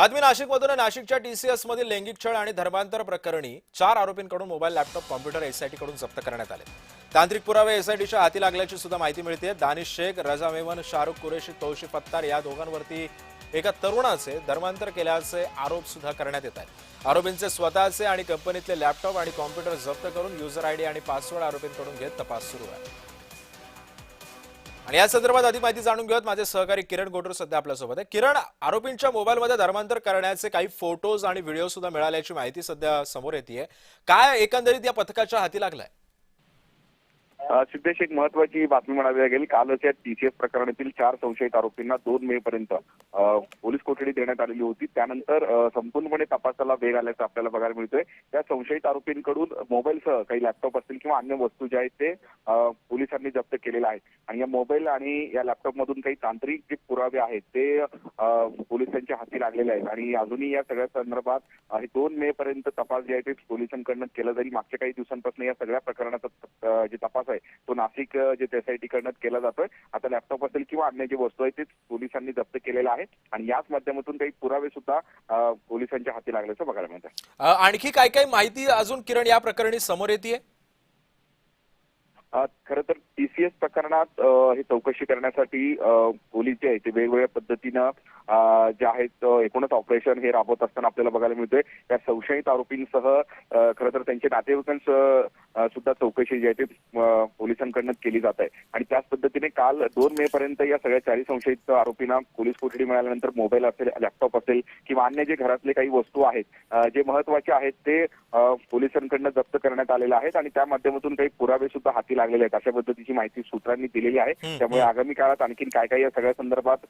बातमी नाशिकमधून. नाशिकच्या टीसीएस मधील लैंगिक छळ आणि धर्मांतर प्रकरणी 4 आरोपींकडून मोबाईल, लॅपटॉप, कॉम्प्युटर एसआयटी कडून जप्त करण्यात आले. तांत्रिक पुरावे एसआयटीच्या हाती लागल्याची सुद्धा माहिती मिळते. दानिश शेख, रजा मेमन, शाहरुख कुरेशी, तौशिफ अत्तार या दोघांवरती एका तरुणाचे धर्मांतर केल्याचे आरोप सुद्धा करण्यात येत आहेत. आरोपींचे स्वतःचे आणि कंपनीतले लॅपटॉप आणि कॉम्प्युटर जप्त करून युजर आयडी आणि पासवर्ड आरोपींकडून घेत तपास सुरू आहे. आणि या संदर्भात अधिक माहिती जाणून घेऊयात. माझे सहकारी किरण गोटूर सध्या आपल्यासोबत आहे. किरण, आरोपींच्या मोबाईलमध्ये धर्मांतर करण्याचे काही फोटोज आणि व्हिडिओ सुद्धा मिळाल्याची माहिती सध्या समोर येते. काय एकंदरीत या पथकाच्या हाती लागलाय? सिद्धेश, एक महत्वाची बातमी म्हणावी लागेल. कालच या टीसीएस प्रकरणातील 4 संशयित आरोपींना 2 मे पर्यंत पोलीस कोठडी देण्यात आलेली होती. त्यानंतर संपूर्णपणे तपासाला वेग आल्याचं आपल्याला बघायला मिळतोय. त्या संशयित आरोपींकडून मोबाईलसह काही लॅपटॉप असतील किंवा अन्य वस्तू ज्या आहेत ते पोलिसांनी जप्त केलेल्या आहेत. आणि या मोबाईल आणि या लॅपटॉप मधून काही तांत्रिक जे पुरावे आहेत ते पोलिसांच्या हाती लागलेले आहेत. आणि अजूनही या सगळ्या संदर्भात 2 मे पर्यंत तपास जे आहे ते पोलिसांकडून केला जाईल. मागच्या काही दिवसांपासून या सगळ्या प्रकरणाचा जे तपास आहे तो नाशिक जे एसआयटी कडनं केला जातोय. आता लॅपटॉप असेल किंवा अन्य जे वस्तू आहेत ते पोलिसांनी जप्त केलेला आहे आणि याच माध्यमातून काही पुरावे सुद्धा पोलिसांच्या हाती लागल्याचं बघायला मिळतं. आणखी काय काय माहिती अजून किरण या प्रकरणी समोर येते? खरं तर टीसीएस प्रकरणात हे चौकशी करण्यासाठी पोलीस जे आहे ते वेगवेगळ्या पद्धतीनं जे आहेत एकूणच ऑपरेशन हे राबवत असताना आपल्याला बघायला मिळतोय. त्या संशयित आरोपींसह खरं तर त्यांचे नातेवाईकांसह सुद्धा चौकशी जी आहे ते पोलिसांकडनं केली जात आहे. आणि त्याच पद्धतीने काल 2 मे पर्यंत या सगळ्या 4 संशयित आरोपींना पोलीस कोठडी मिळाल्यानंतर मोबाईल असेल, लॅपटॉप असेल किंवा अन्य जे घरातले काही वस्तू आहेत जे महत्वाचे आहेत ते पोलिसांकडनं जप्त करण्यात आलेले आहेत. आणि त्या माध्यमातून काही पुरावे सुद्धा हाती लागलेले आहेत अशा पद्धतीची माहिती सूत्रांनी दिलेली आहे. त्यामुळे आगामी काळात आणखी काय काय या सगळ्या संदर्भात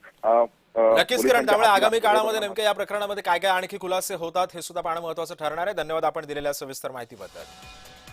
नक्कीच किरण, त्यामुळे आगामी काळामध्ये नेमक्या या प्रकरणामध्ये काय काय आणखी खुलासे होतात हे सुद्धा पाहणं महत्त्वाचं ठरणार आहे. धन्यवाद आपण दिलेल्या सविस्तर माहितीबद्दल.